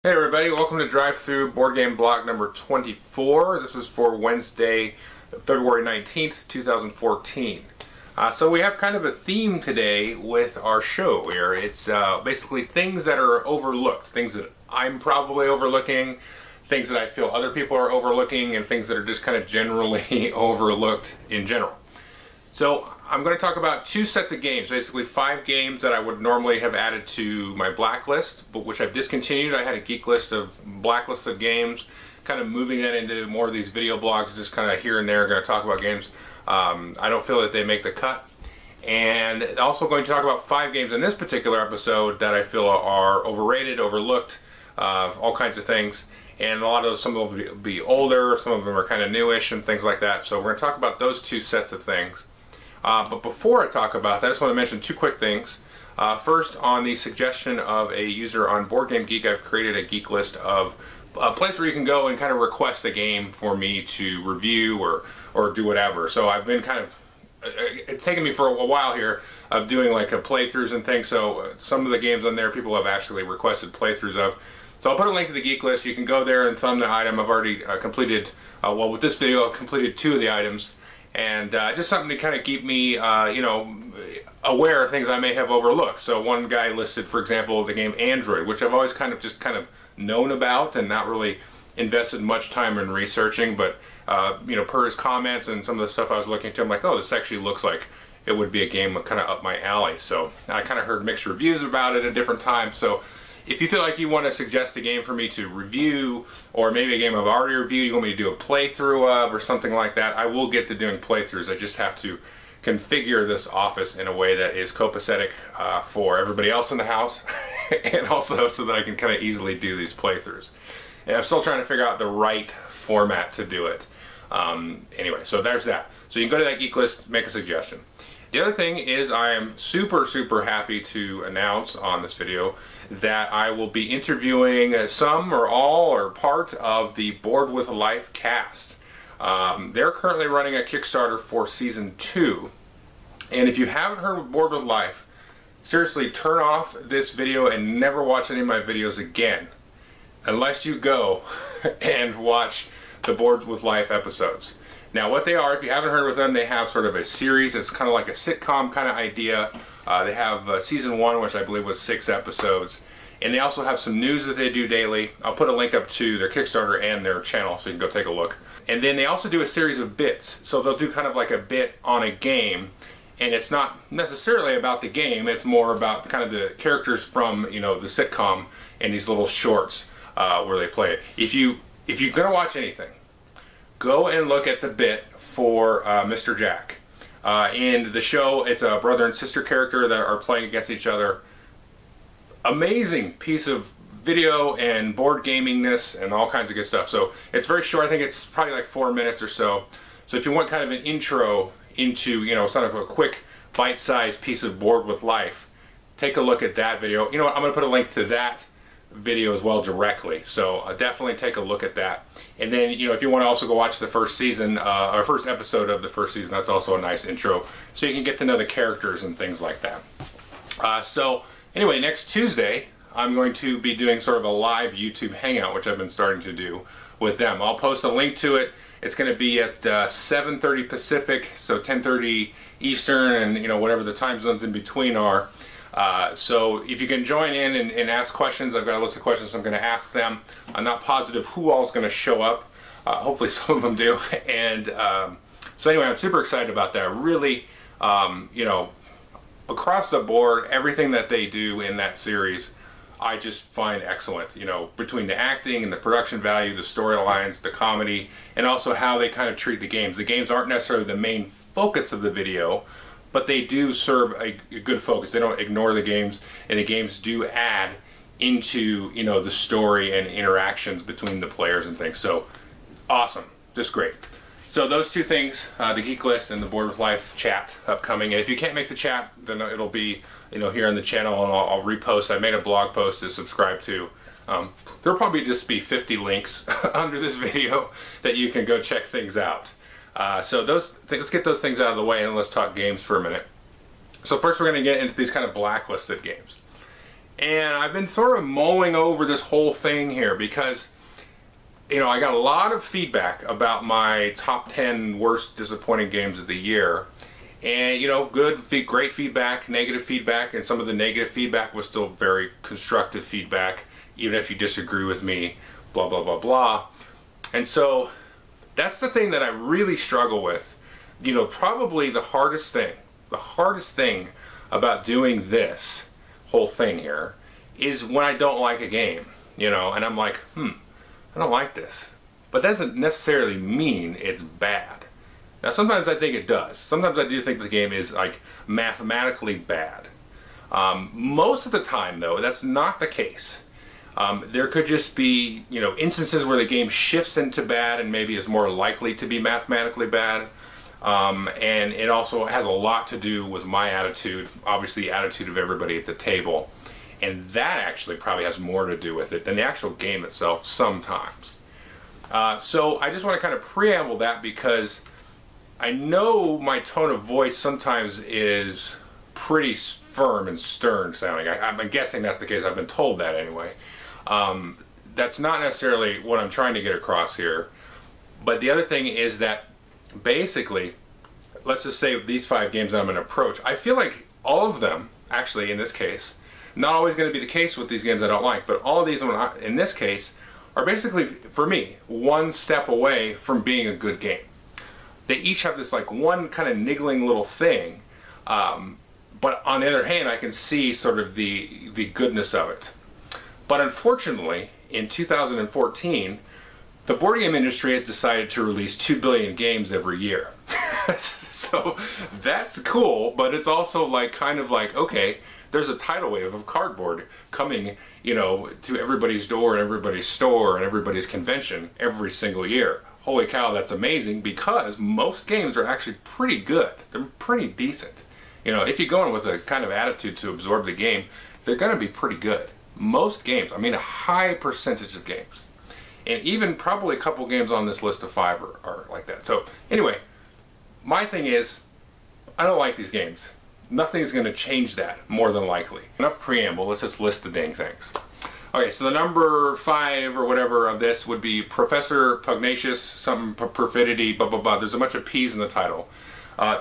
Hey everybody, welcome to Drive Thru Board Game Blog number 24. This is for Wednesday, February 19th, 2014. So we have kind of a theme today with our show here. It's basically things that are overlooked, things that I'm probably overlooking, things that I feel other people are overlooking, and things that are just kind of generally overlooked in general. So I'm going to talk about two sets of games, basically 5 games that I would normally have added to my blacklist, but which I've discontinued. I had a geek list of blacklisted games, kind of moving that into more of these video blogs, just kind of here and there, going to talk about games. I don't feel that they make the cut. And also going to talk about 5 games in this particular episode that I feel are overrated, overlooked, all kinds of things. And a lot of those, some of them will be older, some of them are kind of newish and things like that. So we're going to talk about those two sets of things. But before I talk about that, I just want to mention 2 quick things. First, on the suggestion of a user on Board Game Geek, I've created a geek list of a place where you can go and kind of request a game for me to review or do whatever. So I've been kind of, it's taken me for a while here of doing like a playthroughs and things. So some of the games on there people have actually requested playthroughs of. So I'll put a link to the geek list. You can go there and thumb the item. I've already completed, well, with this video I've completed 2 of the items. And just something to kind of keep me, you know, aware of things I may have overlooked. So one guy listed, for example, the game Android, which I've always kind of known about and not really invested much time in researching. But you know, per his comments and some of the stuff I was looking into, I'm like, oh, this actually looks like it would be a game kind of up my alley. So I kind of heard mixed reviews about it at different times. So if you feel like you want to suggest a game for me to review, or maybe a game I've already reviewed you want me to do a playthrough of, or something like that, I will get to doing playthroughs. I just have to configure this office in a way that is copacetic for everybody else in the house, and also so that I can kind of easily do these playthroughs. And I'm still trying to figure out the right format to do it. Anyway, so there's that. So you can go to that geek list, make a suggestion. The other thing is I am super happy to announce on this video that I will be interviewing some or all or part of the Board with Life cast. They're currently running a Kickstarter for Season 2. And if you haven't heard of Board with Life, seriously, turn off this video and never watch any of my videos again. Unless you go and watch the Board with Life episodes. Now what they are, if you haven't heard of them, they have sort of a series. It's kind of like a sitcom kind of idea. They have Season 1, which I believe was 6 episodes. And they also have some news that they do daily. I'll put a link up to their Kickstarter and their channel so you can go take a look. And then they also do a series of bits. So they'll do kind of like a bit on a game. And it's not necessarily about the game. It's more about kind of the characters from, you know, the sitcom and these little shorts where they play it. If you're going to watch anything, go and look at the bit for Mr. Jack. In the show, it's a brother and sister character that are playing against each other. Amazing piece of video and board gamingness and all kinds of good stuff. So it's very short. I think it's probably like 4 minutes or so. So if you want kind of an intro into, you know, sort of a quick bite-sized piece of Board with Life, take a look at that video. You know what, I'm going to put a link to that video as well directly, so definitely take a look at that. And then, you know, if you want to also go watch the first season or first episode of the first season, that's also a nice intro, so you can get to know the characters and things like that. So anyway, next Tuesday I'm going to be doing sort of a live YouTube hangout, which I've been starting to do with them. I'll post a link to it. It's going to be at 7:30 Pacific, so 10:30 Eastern, and you know, whatever the time zones in between are. So if you can join in and ask questions, I've got a list of questions I'm going to ask them. I'm not positive who all is going to show up. Hopefully some of them do. And so anyway, I'm super excited about that. Really, you know, across the board, everything that they do in that series, I just find excellent. You know, between the acting and the production value, the storylines, the comedy, and also how they kind of treat the games. The games aren't necessarily the main focus of the video, but they do serve a good focus. They don't ignore the games, and the games do add into, you know, the story and interactions between the players and things. So awesome, just great. So those 2 things, the geek list and the Board with Life chat upcoming. And if you can't make the chat, then it'll be, you know, here on the channel, and I'll repost. I made a blog post to subscribe to. There'll probably just be 50 links under this video that you can go check things out. So let's get those things out of the way and let's talk games for a minute. So first we're going to get into these kind of blacklisted games. And I've been sort of mulling over this whole thing here because, you know, I got a lot of feedback about my top 10 worst disappointing games of the year. And, you know, great feedback, negative feedback, and some of the negative feedback was still very constructive feedback, even if you disagree with me, blah, blah, blah, blah. And so that's the thing that I really struggle with. You know, probably the hardest thing about doing this whole thing here is when I don't like a game, you know, and I'm like, I don't like this. But that doesn't necessarily mean it's bad. Now sometimes I think it does. Sometimes I do think the game is like mathematically bad. Most of the time though, that's not the case. There could just be, you know, instances where the game shifts into bad and maybe is more likely to be mathematically bad. And it also has a lot to do with my attitude, obviously the attitude of everybody at the table. And that actually probably has more to do with it than the actual game itself sometimes. So I just want to kind of preamble that because I know my tone of voice sometimes is pretty firm and stern sounding. I'm guessing that's the case. I've been told that anyway. That's not necessarily what I'm trying to get across here. But the other thing is that basically, let's just say these 5 games that I'm going to approach, I feel like all of them, actually in this case, not always going to be the case with these games I don't like, but all of these in this case are basically, for me, one step away from being a good game. They each have this like one kind of niggling little thing, but on the other hand I can see sort of the goodness of it. But unfortunately in 2014 the board game industry has decided to release 2 billion games every year. So that's cool, but it's also like kind of like, okay, there's a tidal wave of cardboard coming, you know, to everybody's door and everybody's store and everybody's convention every single year. Holy cow, that's amazing, because most games are actually pretty good. They're pretty decent. You know, if you go in with a kind of attitude to absorb the game, they're going to be pretty good. Most games, I mean a high percentage of games. And even probably a couple games on this list of 5 are like that. So anyway, my thing is, I don't like these games. Nothing's going to change that, more than likely. Enough preamble, let's just list the dang things. Okay, so the number 5 or whatever of this would be Professor Pugnacious, something Perfidity, blah blah blah. There's a bunch of P's in the title.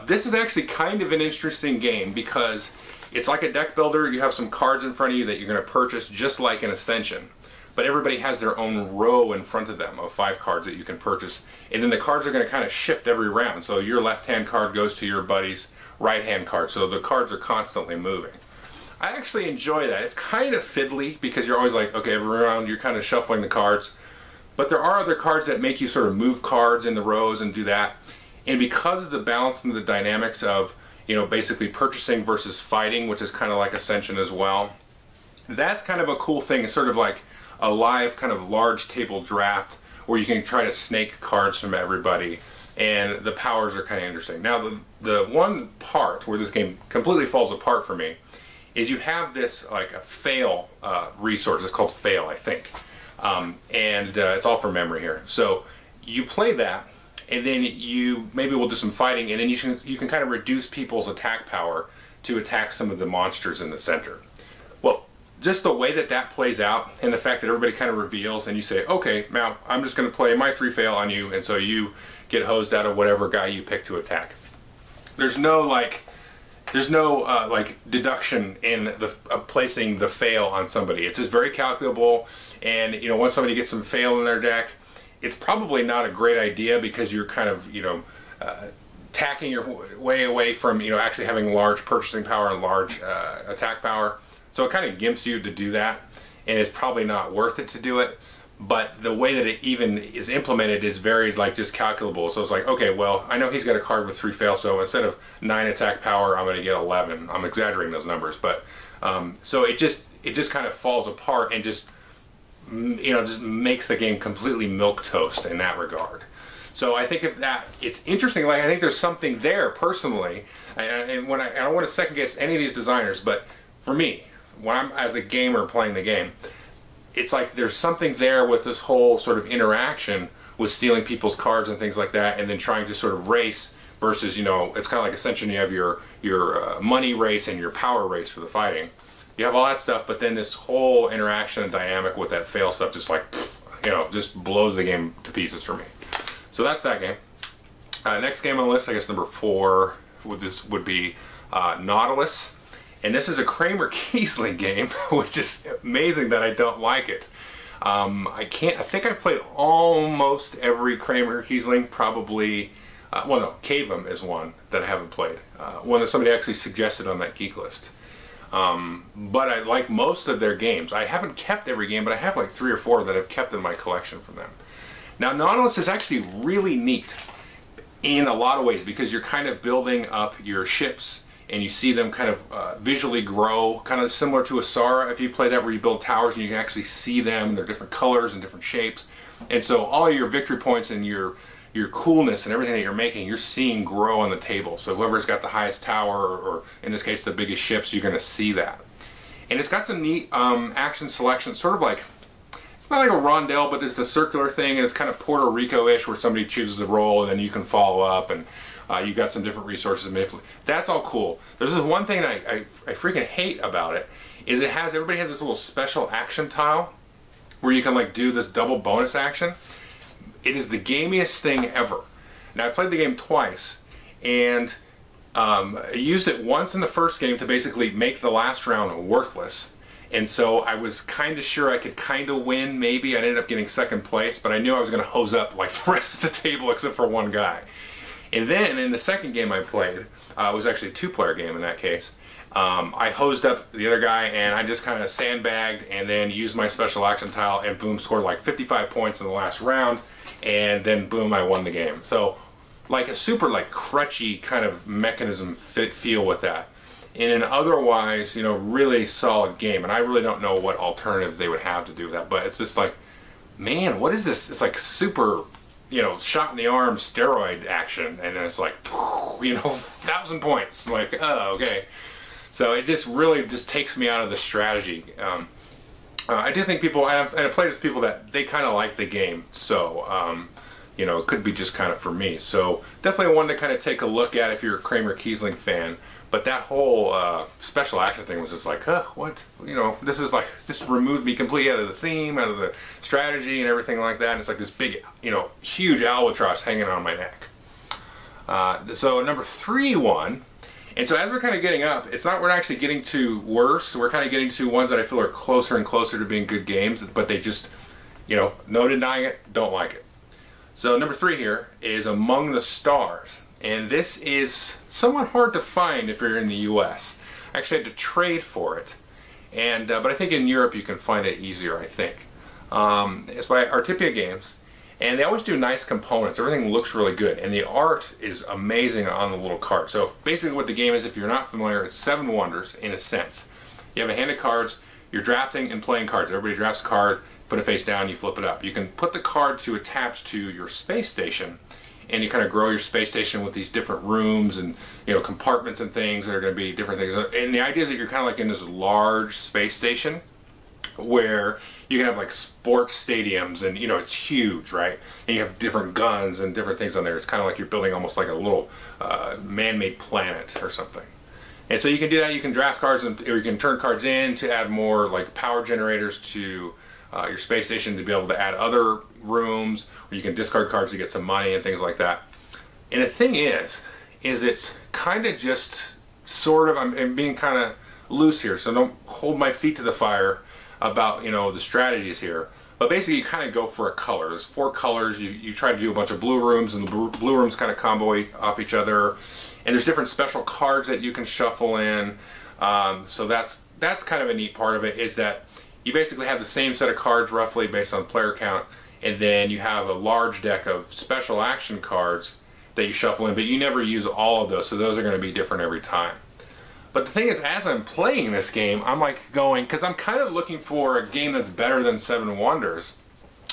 This is actually kind of an interesting game because it's like a deck builder. You have some cards in front of you that you're going to purchase just like an Ascension. But everybody has their own row in front of them of 5 cards that you can purchase. And then the cards are going to kind of shift every round. So your left-hand card goes to your buddy's right-hand card. So the cards are constantly moving. I actually enjoy that. It's kind of fiddly because you're always like, okay, every round you're kind of shuffling the cards. But there are other cards that make you sort of move cards in the rows and do that. And because of the balance and the dynamics of, you know, basically purchasing versus fighting, which is kind of like Ascension as well, that's kind of a cool thing. It's sort of like a live kind of large table draft where you can try to snake cards from everybody, and the powers are kind of interesting. Now the one part where this game completely falls apart for me is you have this like a fail resource. It's called fail, I think, and it's all from memory here. So you play that, and then you maybe we'll do some fighting, and then you can kind of reduce people's attack power to attack some of the monsters in the center. Well, just the way that that plays out, and the fact that everybody kind of reveals, and you say, okay, now I'm just going to play my 3 fail on you, and so you get hosed out of whatever guy you pick to attack. There's no like deduction in the placing the fail on somebody. It's just very calculable, and you know, once somebody gets some fail in their deck, it's probably not a great idea because you're kind of, you know, tacking your way away from, you know, actually having large purchasing power and large attack power. So it kind of gimps you to do that, and it's probably not worth it to do it. But the way that it even is implemented is very like just calculable. So it's like, okay, well, I know he's got a card with 3 fail, so instead of 9 attack power, I'm going to get 11. I'm exaggerating those numbers, but so it just kind of falls apart and just, you know, just makes the game completely milquetoast in that regard. So I think it's interesting. Like, I think there's something there personally, and when I don't want to second guess any of these designers, but for me, when I'm as a gamer playing the game, it's like there's something there with this whole sort of interaction with stealing people's cards and things like that, and then trying to sort of race versus, you know, it's kind of like Ascension. You have your money race and your power race for the fighting. you have all that stuff, but then this whole interaction and dynamic with that fail stuff just like, you know, just blows the game to pieces for me. So that's that game. Next game on the list, I guess number 4 would be Nautilus. And this is a Kramer-Kiesling game, which is amazing that I don't like it. I think I've played almost every Kramer-Kiesling, probably, well no, Cavum is one that I haven't played. One that somebody actually suggested on that geek list. But I like most of their games. I haven't kept every game, but I have like 3 or 4 that I've kept in my collection from them. Now Nautilus is actually really neat in a lot of ways because you're kind of building up your ships and you see them kind of visually grow, kind of similar to Asara if you play that, where you build towers and you can actually see them, they're different colors and different shapes. And so all your victory points and your coolness and everything that you're making, you're seeing grow on the table. So whoever's got the highest tower, or in this case the biggest ships, you're going to see that. And it's got some neat action selection, sort of like, it's not like a rondel, but it's a circular thing, and it's kind of Puerto Rico-ish, where somebody chooses a role and then you can follow up, and you've got some different resources to manipulate. That's all cool. There's this one thing that I freaking hate about it, is everybody has this little special action tile where you can like do this double bonus action. It is the gamiest thing ever. Now I played the game twice, and I used it once in the first game to basically make the last round worthless. And so I was kind of sure I could kind of win, maybe. I ended up getting second place, but I knew I was going to hose up like the rest of the table except for one guy. And then in the second game I played, it was actually a 2-player game in that case, I hosed up the other guy and I just kind of sandbagged and then used my special action tile and boom, scored like 55 points in the last round, and then boom, I won the game. So like a super like crutchy kind of mechanism feel with that. In an otherwise, you know, really solid game, and I really don't know what alternatives they would have to do with that, but it's just like, man, what is this? It's like super, you know, shot in the arm steroid action, and then it's like, you know, 1,000 points. Like, oh, okay. So it just really just takes me out of the strategy. I do think people, and I played with people that they kind of like the game, so you know, it could be just kind of for me. So definitely one to kind of take a look at if you're a Kramer-Kiesling fan. But that whole special action thing was just like, huh, what? You know, this is like, this removed me completely out of the theme, out of the strategy and everything like that. And it's like this big, you know, huge albatross hanging on my neck. So number 3 won. And so as we're kind of getting up, it's not, we're not actually getting to worse. We're kind of getting to ones that I feel are closer and closer to being good games, but they just, you know, no denying it, don't like it. So number 3 here is Among the Stars. And this is somewhat hard to find if you're in the US. I actually had to trade for it. And but I think in Europe you can find it easier, I think. It's by Artipia Games. And they always do nice components. Everything looks really good. And the art is amazing on the little card. So basically what the game is, if you're not familiar, it's 7 wonders in a sense. You have a hand of cards, you're drafting and playing cards. Everybody drafts a card, put it face down, you flip it up. You can put the card to attach to your space station, and you kind of grow your space station with these different rooms and, you know, compartments and things that are going to be different things. And the idea is that you're kind of like in this large space station where you can have like sports stadiums, and, you know, it's huge, right? And you have different guns and different things on there. It's kind of like you're building almost like a little man-made planet or something. And so you can do that. You can draft cards, or you can turn cards in to add more like power generators to your space station, to be able to add other rooms, or you can discard cards to get some money and things like that. And the thing is it's kind of just sort of, I'm being kind of loose here, so don't hold my feet to the fire about, you know, the strategies here. But basically you kind of go for a color. There's 4 colors. You try to do a bunch of blue rooms, and the blue rooms kind of combo off each other. And there's different special cards that you can shuffle in. So that's kind of a neat part of it, is that you basically have the same set of cards roughly based on player count, and then you have a large deck of special action cards that you shuffle in, but you never use all of those, so those are going to be different every time. But the thing is, as I'm playing this game, I'm like going, because I'm kind of looking for a game that's better than 7 Wonders,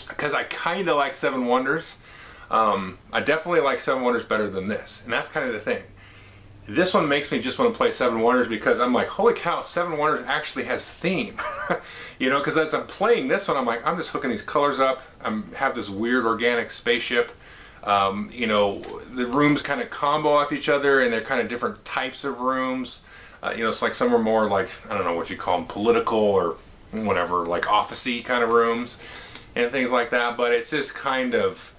because I kind of like 7 Wonders. I definitely like 7 Wonders better than this, and that's kind of the thing. This one makes me just want to play 7 Wonders because I'm like, holy cow, 7 Wonders actually has theme. You know, because as I'm playing this one, I'm like, I'm just hooking these colors up. I have this weird organic spaceship. You know, the rooms kind of combo off each other, and they're kind of different types of rooms. You know, it's like some are more like, I don't know what you call them, political or whatever, like office-y kind of rooms and things like that. But it's just kind of,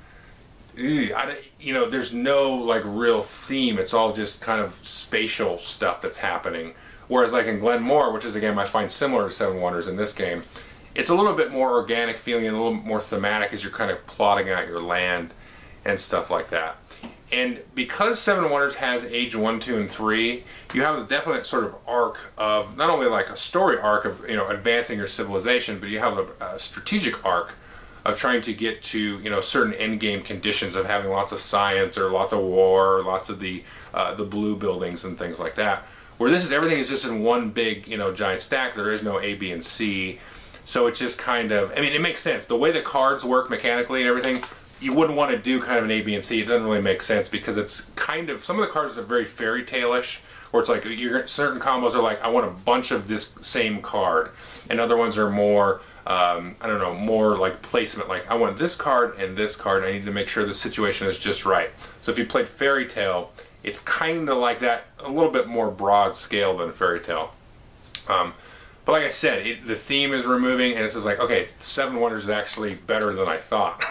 you know, there's no like real theme. It's all just kind of spatial stuff that's happening. Whereas like in Glenmore, which is a game I find similar to Seven Wonders in this game, it's a little bit more organic feeling and a little more thematic as you're kind of plotting out your land and stuff like that. And because Seven Wonders has age 1, 2, and 3, you have a definite sort of arc of not only like a story arc of, you know, advancing your civilization, but you have a strategic arc of trying to get to, you know, certain end game conditions of having lots of science or lots of war, or lots of the blue buildings and things like that. Where this is, everything is just in one big, you know, giant stack. There is no A, B, and C. So it's just kind of, I mean, it makes sense. The way the cards work mechanically and everything, you wouldn't want to do kind of an A, B, and C. It doesn't really make sense because it's kind of, some of the cards are very fairy tale-ish, where it's like certain combos are like, I want a bunch of this same card, and other ones are more, I don't know, more like placement, like I want this card and this card, and I need to make sure the situation is just right. So if you played fairy tale, it's kind of like that, a little bit more broad scale than fairy tale. But like I said, the theme is removing, and it's just like, okay, Seven Wonders is actually better than I thought.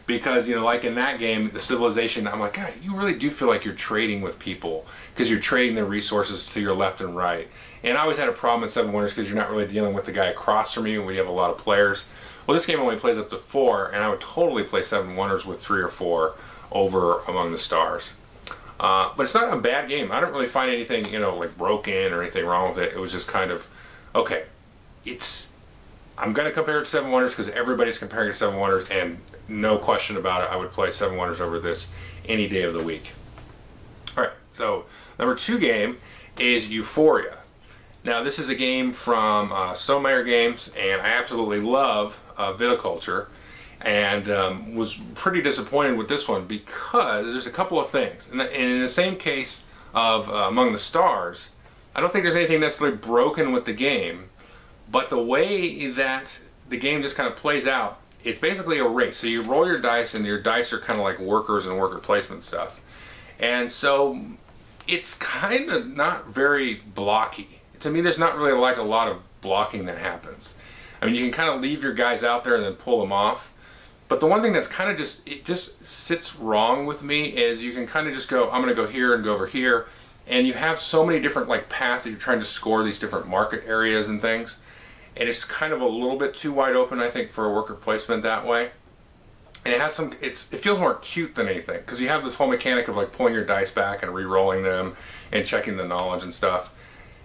Because, you know, like in that game, the civilization, I'm like, God, you really do feel like you're trading with people, because you're trading their resources to your left and right. And I always had a problem in Seven Wonders because you're not really dealing with the guy across from you when you have a lot of players. Well, this game only plays up to 4, and I would totally play Seven Wonders with 3 or 4 over Among the Stars. But it's not a bad game. I don't really find anything, you know, like broken or anything wrong with it. It was just kind of, okay, I'm going to compare it to Seven Wonders because everybody's comparing it to Seven Wonders, and no question about it, I would play Seven Wonders over this any day of the week. Alright, so number 2 game is Euphoria. Now this is a game from Stonemaier Games, and I absolutely love viticulture, and was pretty disappointed with this one because there's a couple of things. And in the same case of Among the Stars, I don't think there's anything necessarily broken with the game, but the way that the game just kind of plays out, it's basically a race. So you roll your dice, and your dice are kind of like workers and worker placement stuff. And so it's kind of not very blocky. To me, there's not really like a lot of blocking that happens. I mean, you can kind of leave your guys out there and then pull them off. But the one thing that's kind of just, it just sits wrong with me is you can kind of just go, I'm going to go here and go over here. And you have so many different like paths that you're trying to score these different market areas and things. And it's kind of a little bit too wide open, I think, for a worker placement that way. And it has some, it feels more cute than anything, because you have this whole mechanic of like pulling your dice back and re-rolling them and checking the knowledge and stuff.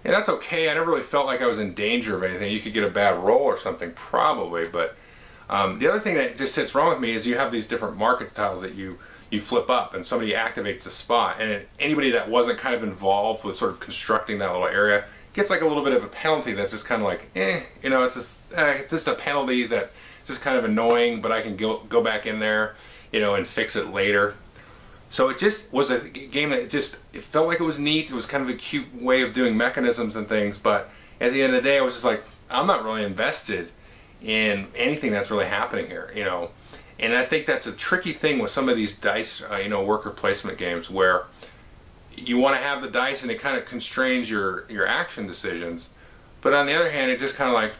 And that's okay. I never really felt like I was in danger of anything. You could get a bad roll or something, probably. But the other thing that just sits wrong with me is you have these different market tiles that you flip up, and somebody activates a spot. And anybody that wasn't kind of involved with sort of constructing that little area gets like a little bit of a penalty that's just kind of like, you know, it's just a penalty that it's just kind of annoying, but I can go back in there, you know, and fix it later. So it just was a game that it felt like it was neat. It was kind of a cute way of doing mechanisms and things, but at the end of the day, I was just like, I'm not really invested in anything that's really happening here, you know. And I think that's a tricky thing with some of these dice, you know, worker placement games, where you want to have the dice and it kind of constrains your action decisions. But on the other hand, it just kind of like,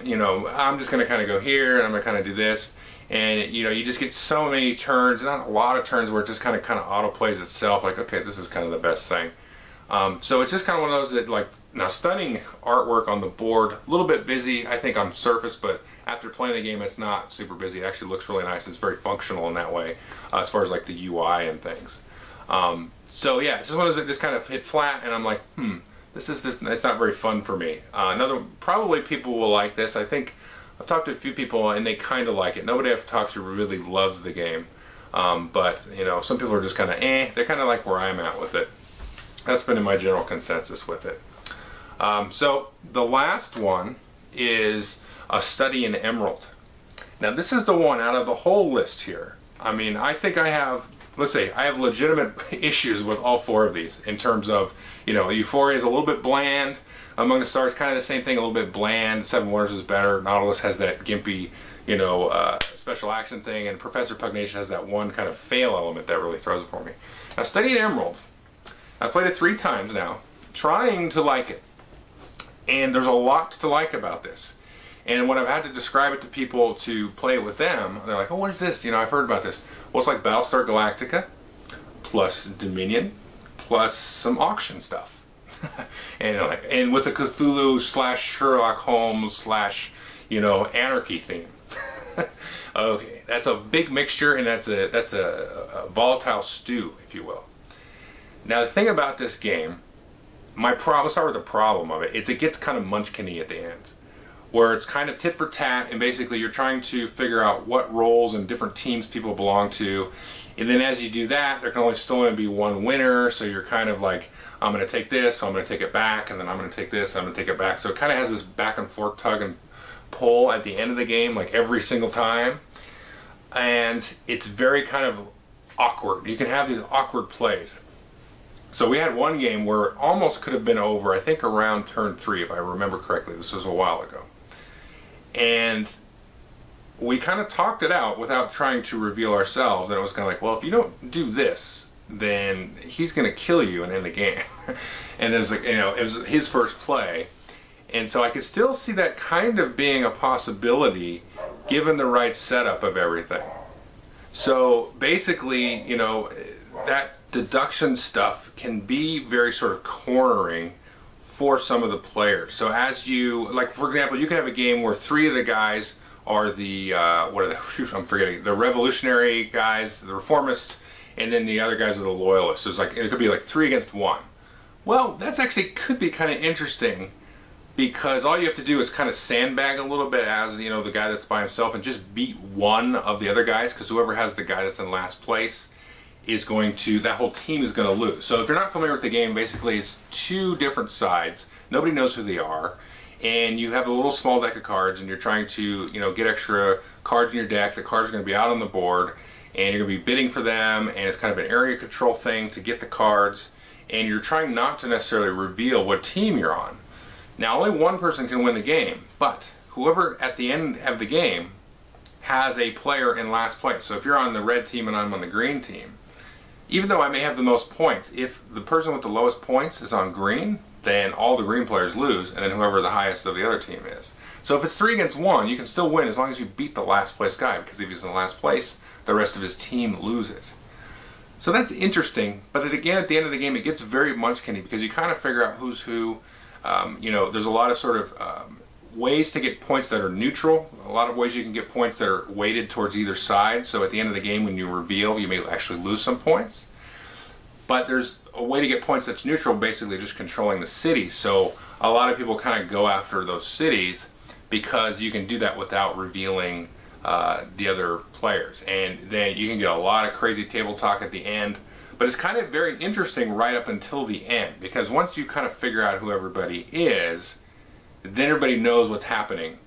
you know, I'm just going to kind of go here and I'm going to kind of do this. And, you know, you just get so many turns, not a lot of turns, where it just kind of auto plays itself. Like, okay, this is kind of the best thing. So it's just kind of one of those that, like, now stunning artwork on the board, a little bit busy, I think, on surface, but after playing the game, it's not super busy. It actually looks really nice. It's very functional in that way, as far as like the UI and things. So yeah, it's just one of those that just kind of hit flat, and I'm like, this is just, it's not very fun for me. Probably people will like this. I think I've talked to a few people and they kind of like it. Nobody I've talked to really loves the game, but you know, some people are just kind of They're kind of like where I'm at with it. That's been in my general consensus with it. So the last one is A Study in Emerald. Now this is the one out of the whole list here. I mean, I think I have, let's say, I have legitimate issues with all 4 of these in terms of, you know, Euphoria is a little bit bland. Among the Stars, kind of the same thing, a little bit bland. Seven Wonders is better. Nautilus has that gimpy, you know, special action thing, and Professor Pugnacious has that one kind of fail element that really throws it for me. Now, Study in Emerald, I played it 3 times now, trying to like it. And there's a lot to like about this. And when I've had to describe it to people to play it with them, they're like, oh, what is this? You know, I've heard about this. Well, it's like Battlestar Galactica, plus Dominion, plus some auction stuff. and with the Cthulhu / Sherlock Holmes / anarchy theme. Okay, that's a big mixture, and that's a volatile stew, if you will. Now, the thing about this game, let's start with the problem of it. It gets kind of munchkin-y at the end, where it's kind of tit for tat, and basically you're trying to figure out what roles and different teams people belong to. And then as you do that, there can still only be one winner, so you're kind of like, I'm going to take this, so I'm going to take it back, and then I'm going to take this, I'm going to take it back. So it kind of has this back and forth tug and pull at the end of the game, like every single time. And it's very kind of awkward. You can have these awkward plays. So we had one game where it almost could have been over, I think around turn 3, if I remember correctly. This was a while ago. And we kind of talked it out without trying to reveal ourselves, and it was kind of like, well, if you don't do this, then he's going to kill you and end the game. And it was like, it was his first play. And so I could still see that kind of being a possibility given the right setup of everything. So basically, that deduction stuff can be very sort of cornering for some of the players. So as you, like for example, you can have a game where 3 of the guys are the, I'm forgetting, the revolutionary guys, the reformists, and then the other guys are the loyalists. So it's like, it could be like 3 against 1. Well, that's actually could be kind of interesting, because all you have to do is kind of sandbag a little bit as, the guy that's by himself, and just beat one of the other guys, because whoever has the guy that's in last place is going to, that whole team is going to lose. So if you're not familiar with the game, basically it's 2 different sides. Nobody knows who they are. And you have a little small deck of cards, and you're trying to, get extra cards in your deck. The cards are going to be out on the board, and you're going to be bidding for them, and it's kind of an area control thing to get the cards. And you're trying not to necessarily reveal what team you're on. Now, only one person can win the game, but whoever at the end of the game has a player in last place. So if you're on the red team and I'm on the green team, even though I may have the most points, if the person with the lowest points is on green, then all the green players lose, and then whoever the highest of the other team is. So if it's 3 against 1, you can still win as long as you beat the last place guy, because if he's in last place, the rest of his team loses. So that's interesting, but again, at the end of the game, it gets very munchkin-y, because you kind of figure out who's who. There's a lot of sort of ways to get points that are neutral, a lot of ways you can get points that are weighted towards either side, so at the end of the game when you reveal, you may actually lose some points. But there's a way to get points that's neutral, basically just controlling the city. So a lot of people kind of go after those cities because you can do that without revealing the other players. And then you can get a lot of crazy table talk at the end. But it's kind of very interesting right up until the end, because once you kind of figure out who everybody is, then everybody knows what's happening.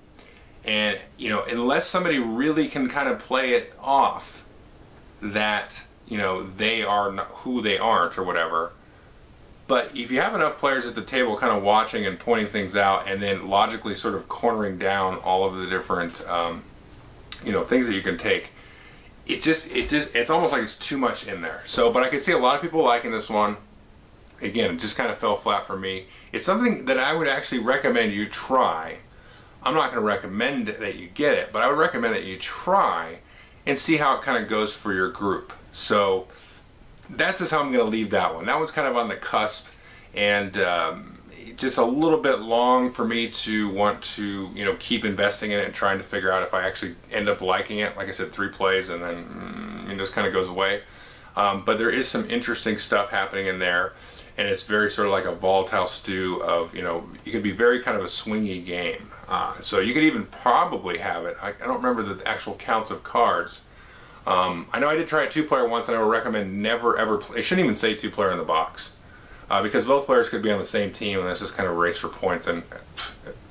And, unless somebody really can kind of play it off that, they are not who they aren't or whatever. But if you have enough players at the table kind of watching and pointing things out, and then logically sort of cornering down all of the different, things that you can take, it's almost like it's too much in there. So, but I can see a lot of people liking this one. Again, it just kind of fell flat for me. It's something that I would actually recommend you try. I'm not going to recommend that you get it, but I would recommend that you try and see how it kind of goes for your group. So that's just how I'm going to leave that one. That one's kind of on the cusp, and just a little bit long for me to want to, keep investing in it and trying to figure out if I actually end up liking it. Like I said, 3 plays and then it just kind of goes away. But there is some interesting stuff happening in there, and it's very sort of like a volatile stew of, it can be very kind of a swingy game. So you could even probably have it. I don't remember the actual counts of cards. I know I did try a 2-player once, and I would recommend never ever play. It shouldn't even say 2-player in the box, because both players could be on the same team, and it's just kind of a race for points. And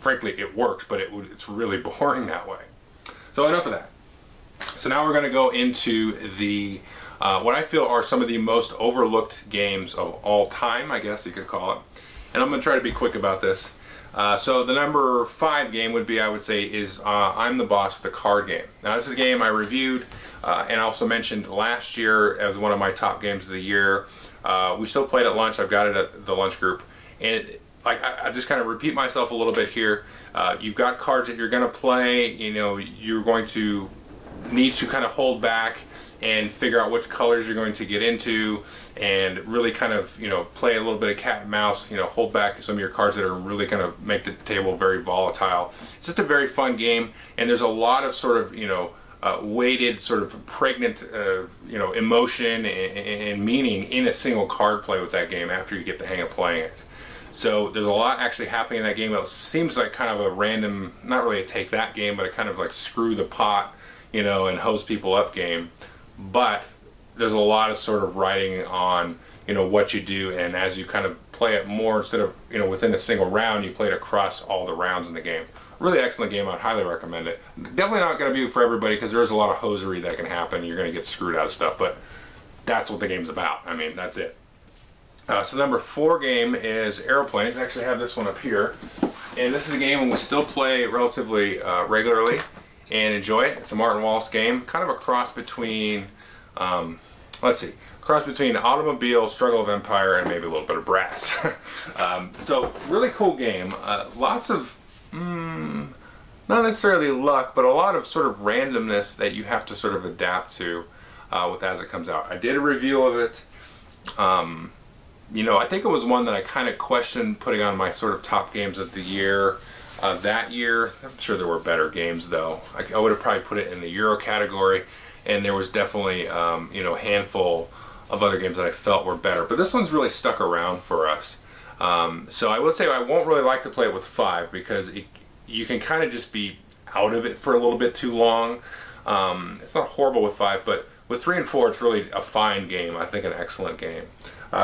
frankly, it works, but it's really boring that way. So enough of that. So now we're going to go into the what I feel are some of the most overlooked games of all time, I guess you could call it. And I'm going to try to be quick about this. So the number 5 game would be, I would say, is I'm the Boss, the card game. Now this is a game I reviewed and also mentioned last year as one of my top games of the year. We still played at lunch. I've got it at the lunch group, And like I just kind of repeat myself a little bit here. You've got cards that you're going to play. You know, you're going to need to kind of hold back and figure out which colors you're going to get into, and really kind of, you know, play a little bit of cat and mouse. You know, hold back some of your cards that are really going to make the table very volatile. It's just a very fun game, and there's a lot of sort of, you know, weighted, sort of pregnant, you know, emotion and meaning in a single card play with that game after you get the hang of playing it. So there's a lot actually happening in that game. It seems like kind of a random, not really a take that game, but a kind of like screw the pot, you know, and hose people up game. But there's a lot of sort of writing on, you know, what you do, and as you kind of play it more, instead of, you know, within a single round, you play it across all the rounds in the game. Really excellent game. I'd highly recommend it. Definitely not going to be for everybody, because there is a lot of hosiery that can happen. You're going to get screwed out of stuff, but that's what the game's about. I mean, that's it. So number 4 game is Aeroplanes. I actually have this one up here, and this is a game we still play relatively regularly and enjoy it. It's a Martin Wallace game, kind of a cross between, let's see, cross between Automobile, Struggle of Empire, and maybe a little bit of Brass. So really cool game. Lots of, not necessarily luck, but a lot of sort of randomness that you have to sort of adapt to with as it comes out. I did a review of it. You know, I think it was one that I kind of questioned putting on my sort of top games of the year. That year, I'm sure there were better games though. I would have probably put it in the Euro category, and there was definitely, you know, a handful of other games that I felt were better. But this one's really stuck around for us. So I would say I won't really like to play it with 5, because you can kind of just be out of it for a little bit too long. It's not horrible with 5, but with 3 and 4, it's really a fine game. I think an excellent game.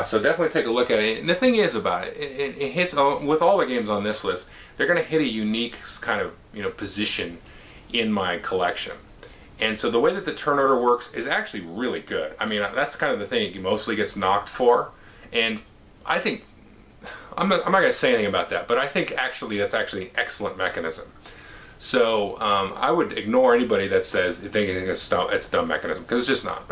So definitely take a look at it. And the thing is about it, it hits with all the games on this list. They're going to hit a unique kind of, you know, position in my collection. And so the way that the turn order works is actually really good. I mean, that's kind of the thing it mostly gets knocked for. And I think, I'm not going to say anything about that, but I think actually that's actually an excellent mechanism. So I would ignore anybody that says they think it's a dumb mechanism, because it's just not.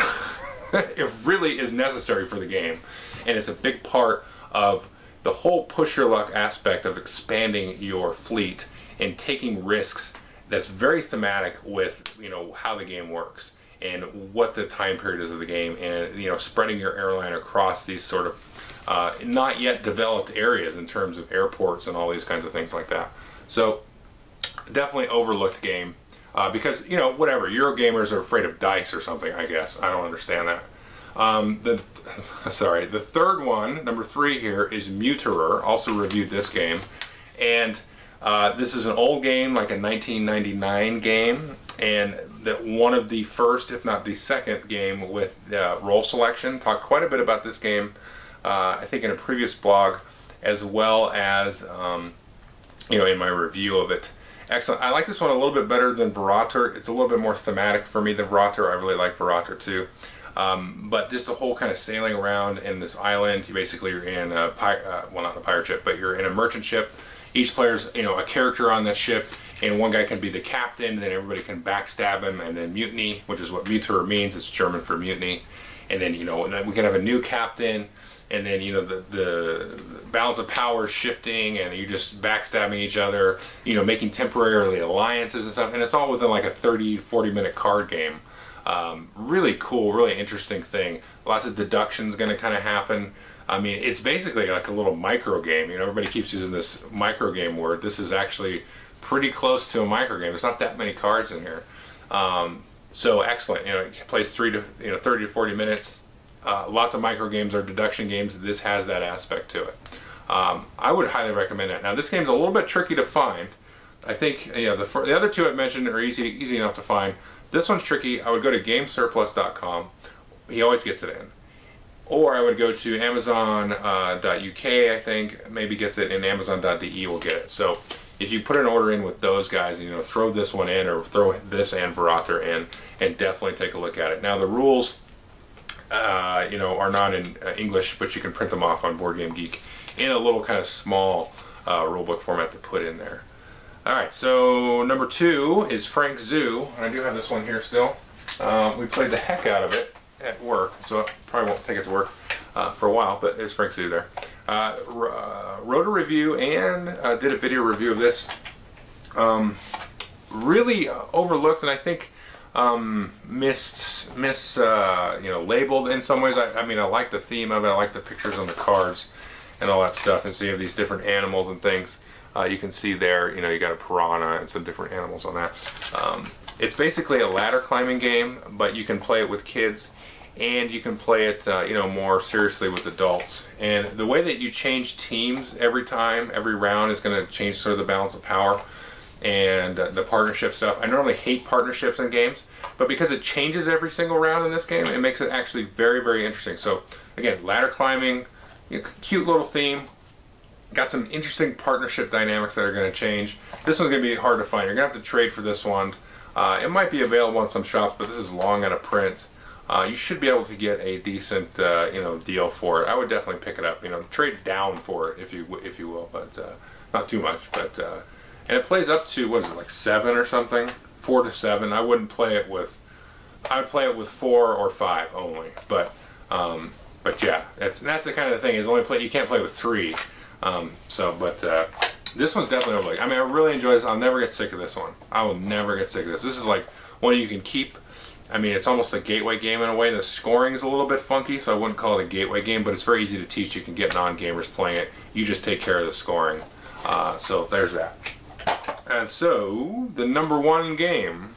It really is necessary for the game, and it's a big part of the whole push your luck aspect of expanding your fleet and taking risks. That's very thematic with, you know, how the game works and what the time period is of the game, and, you know, spreading your airline across these sort of not yet developed areas in terms of airports and all these kinds of things like that. So definitely overlooked game. Because, you know, whatever, Eurogamers are afraid of dice or something, I guess. I don't understand that. The third one, number 3 here, is Mutter. Also reviewed this game. And this is an old game, like a 1999 game. And that one of the first, if not the second game with role selection. Talked quite a bit about this game, I think in a previous blog, as well as, you know, in my review of it. Excellent. I like this one a little bit better than Verrater. It's a little bit more thematic for me than Verrater. I really like Verrater too. But just the whole kind of sailing around in this island. You basically are in a well, not a pirate ship, but you're in a merchant ship. Each player's, you know, a character on that ship, and one guy can be the captain, and then everybody can backstab him, and then mutiny, which is what Mutter means. It's German for mutiny. And then, you know, and then we can have a new captain. And then, you know, the balance of power is shifting, and you're just backstabbing each other, you know, making temporarily alliances and stuff. And it's all within like a 30-40 minute card game. Really cool, really interesting thing. Lots of deductions going to kind of happen. I mean, it's basically like a little micro game. You know, everybody keeps using this micro game word. This is actually pretty close to a micro game. There's not that many cards in here. So excellent. You know, it plays 30 to 40 minutes. Lots of micro games or deduction games. This has that aspect to it. I would highly recommend it. Now, this game's a little bit tricky to find. I think, you know, the other two I mentioned are easy enough to find. This one's tricky. I would go to GameSurplus.com. He always gets it in. Or I would go to Amazon.uk, I think, maybe gets it, and Amazon.de will get it. So if you put an order in with those guys, you know, throw this one in, or throw this and Verrater in, and definitely take a look at it. Now, the rules, you know, are not in English, but you can print them off on Board Game Geek in a little kind of small rulebook format to put in there. Alright, so number 2 is Frank Zoo, and I do have this one here still. We played the heck out of it at work, so I probably won't take it to work for a while, but there's Frank Zoo there. wrote a review and did a video review of this. Really overlooked, and I think labeled in some ways. I mean, I like the theme of it. I like the pictures on the cards and all that stuff. And so you have these different animals and things. You can see there, you got a piranha and some different animals on that. It's basically a ladder climbing game, but you can play it with kids, and you can play it, more seriously with adults. And the way that you change teams every round is going to change sort of the balance of power and the partnership stuff. I normally hate partnerships in games, but because it changes every single round in this game, it makes it actually very, very interesting. So again, ladder climbing, cute little theme. Got some interesting partnership dynamics that are going to change. This one's going to be hard to find. You're going to have to trade for this one. It might be available in some shops, but this is long out of print. You should be able to get a decent, deal for it. I would definitely pick it up. Trade down for it if you will, but not too much. But and it plays up to, what is it, like 7 or something? 4 to 7. I wouldn't play it with. I would play it with 4 or 5 only. But yeah, that's the kind of thing. Is you can't play with 3. This one's definitely Overlook. I mean, I really enjoy this. I'll never get sick of this one. I will never get sick of this. This is like one you can keep. I mean, it's almost a gateway game in a way. The scoring is a little bit funky, so I wouldn't call it a gateway game, but it's very easy to teach. You can get non-gamers playing it. You just take care of the scoring. So there's that. And so, the number 1 game,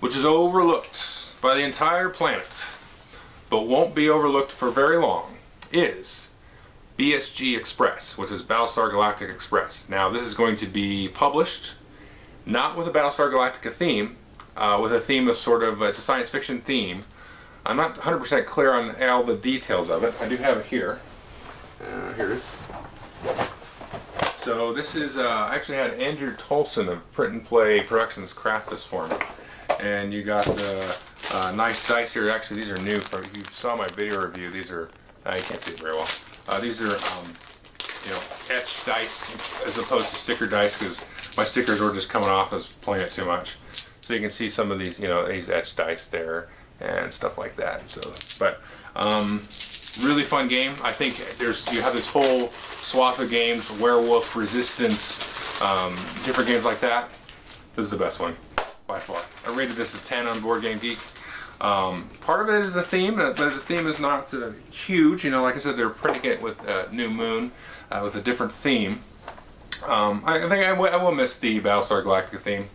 which is overlooked by the entire planet, but won't be overlooked for very long, is BSG Express, which is Battlestar Galactica Express. Now, this is going to be published not with a Battlestar Galactica theme, with a theme of sort of, it's a science fiction theme. I'm not 100% clear on all the details of it. I do have it here. Here it is. So this is, I actually had Andrew Tolson of Print and Play Productions craft this for me. And you got nice dice here. Actually, these are new. If you saw my video review, these are, you can't see it very well. These are, etched dice as opposed to sticker dice, because my stickers were just coming off as playing it too much. So you can see some of these, these etched dice there and stuff like that. So, but really fun game. I think you have this whole swath of games, Werewolf, Resistance, different games like that. This is the best one by far. I rated this as 10 on Board Game Geek. Part of it is the theme, but the theme is not huge. Like I said, they're printing it with New Moon, with a different theme. I think I will miss the Battlestar Galactica theme,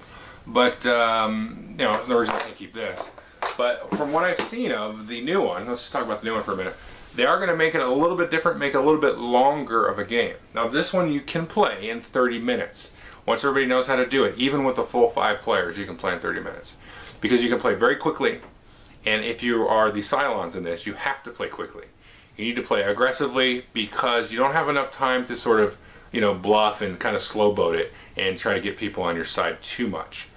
but there's no reason I can't keep this. But from what I've seen of the new one, let's just talk about the new one for a minute. They are going to make it a little bit different, make it a little bit longer of a game. Now this one you can play in 30 minutes. Once everybody knows how to do it, even with the full 5 players, you can play in 30 minutes. Because you can play very quickly, and if you are the Cylons in this, you have to play quickly. You need to play aggressively because you don't have enough time to sort of, bluff and kind of slow boat it and try to get people on your side too much.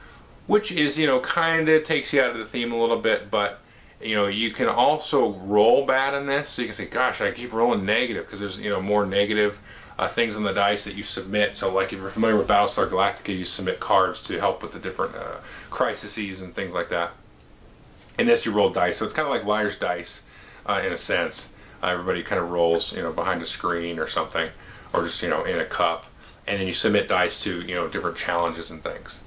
Which is, kind of takes you out of the theme a little bit, but you can also roll bad in this, so you can say, gosh, I keep rolling negative, because there's, more negative things on the dice that you submit. So like if you're familiar with Battlestar Galactica, you submit cards to help with the different crises and things like that. In this you roll dice, so it's kind of like liar's dice in a sense. Everybody kind of rolls, behind a screen or something, or just, in a cup, and then you submit dice to, different challenges and things.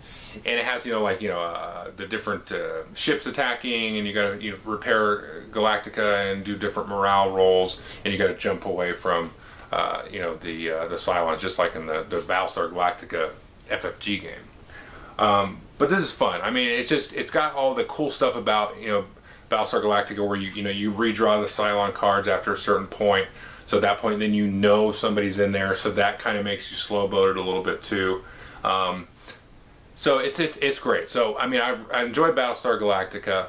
And it has, the different ships attacking, and you got to repair Galactica and do different morale rolls, and you got to jump away from, the Cylons, just like in the Battlestar Galactica FFG game. But this is fun. I mean, it's got all the cool stuff about, Battlestar Galactica, where you redraw the Cylon cards after a certain point. So at that point, then somebody's in there, so that kind of makes you slow boat it a little bit too. So it's great. So I mean, I enjoy Battlestar Galactica,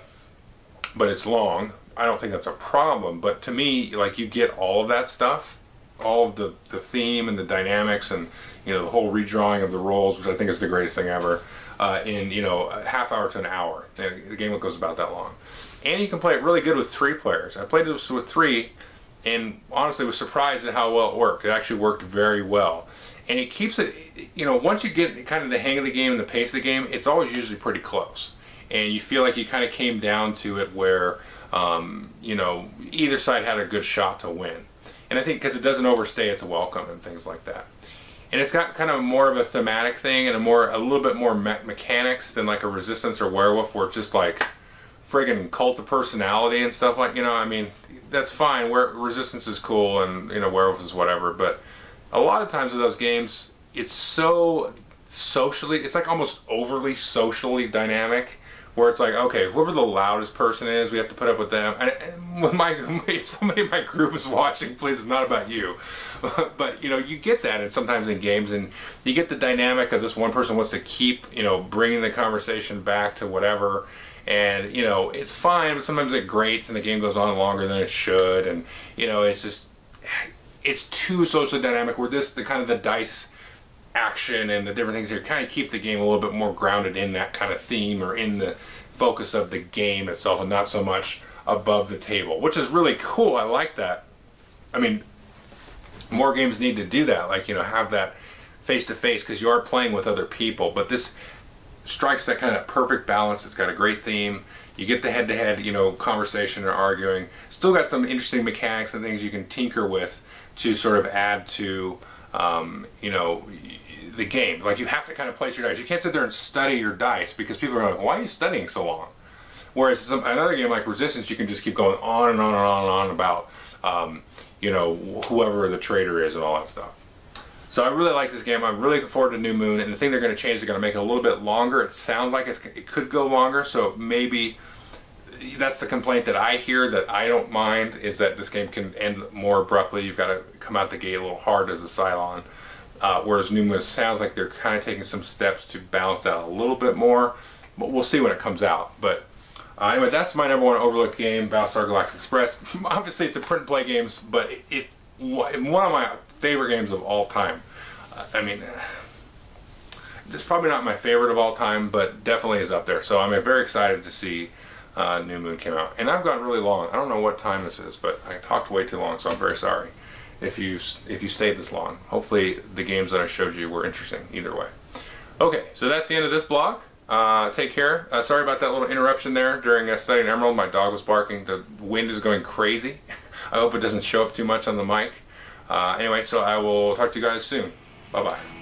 but it's long. I don't think that's a problem. But to me, like, you get all of that stuff, all of the theme and the dynamics, and the whole redrawing of the roles, which I think is the greatest thing ever, in a half hour to an hour. And the game goes about that long, and you can play it really good with 3 players. I played this with 3, and honestly was surprised at how well it worked. It actually worked very well. And it keeps it, once you get kind of the hang of the game and the pace of the game, it's always usually pretty close. And you feel like you kind of came down to it where, either side had a good shot to win. And I think because it doesn't overstay its welcome and things like that. And it's got kind of more of a thematic thing and a little bit more mechanics than like a Resistance or Werewolf, where it's just like friggin' cult of personality and stuff like, you know, I mean, that's fine. Resistance is cool and, you know, Werewolf is whatever, but a lot of times with those games, it's so socially, it's like almost overly socially dynamic, where it's like, okay, whoever the loudest person is, we have to put up with them. And if somebody in my group is watching, please, it's not about you. But, you know, you get that and sometimes in games, and you get the dynamic of this one person wants to keep, you know, bringing the conversation back to whatever. And, you know, it's fine, but sometimes it grates and the game goes on longer than it should. And, you know, it's just, it's too socially dynamic, where the kind of the dice action and the different things here kind of keep the game a little bit more grounded in that kind of theme, or in the focus of the game itself, and not so much above the table, which is really cool. I like that. I mean, more games need to do that, like, you know, have that face-to-face, because you are playing with other people. But this strikes that kind of perfect balance. It's got a great theme. You get the head-to-head, you know, conversation or arguing. Still got some interesting mechanics and things you can tinker with to sort of add to, you know, the game. Like, you have to kind of place your dice. You can't sit there and study your dice, because people are like, why are you studying so long? Whereas another game like Resistance, you can just keep going on and on and on and on about, you know, whoever the traitor is and all that stuff. So I really like this game. I'm really looking forward to New Moon, and the thing they're going to change, they're going to make it a little bit longer. It sounds like it could go longer, so maybe that's the complaint that I hear, that I don't mind, is that this game can end more abruptly. You've got to come out the gate a little hard as a Cylon. Whereas New Moon sounds like they're kind of taking some steps to balance that a little bit more, but we'll see when it comes out. But anyway, that's my #1 Overlook game, Battlestar Galactica Express. Obviously, it's a print and play games, but it's one of my favorite games of all time. I mean, it's probably not my favorite of all time, but definitely is up there. So I'm very excited to see New Moon came out. And I've gone really long. I don't know what time this is, but I talked way too long, so I'm very sorry if you stayed this long. Hopefully the games that I showed you were interesting either way. Okay, so that's the end of this blog. Take care. Sorry about that little interruption there during studying Emerald. My dog was barking. The wind is going crazy. I hope it doesn't show up too much on the mic. Anyway, so I will talk to you guys soon. Bye-bye.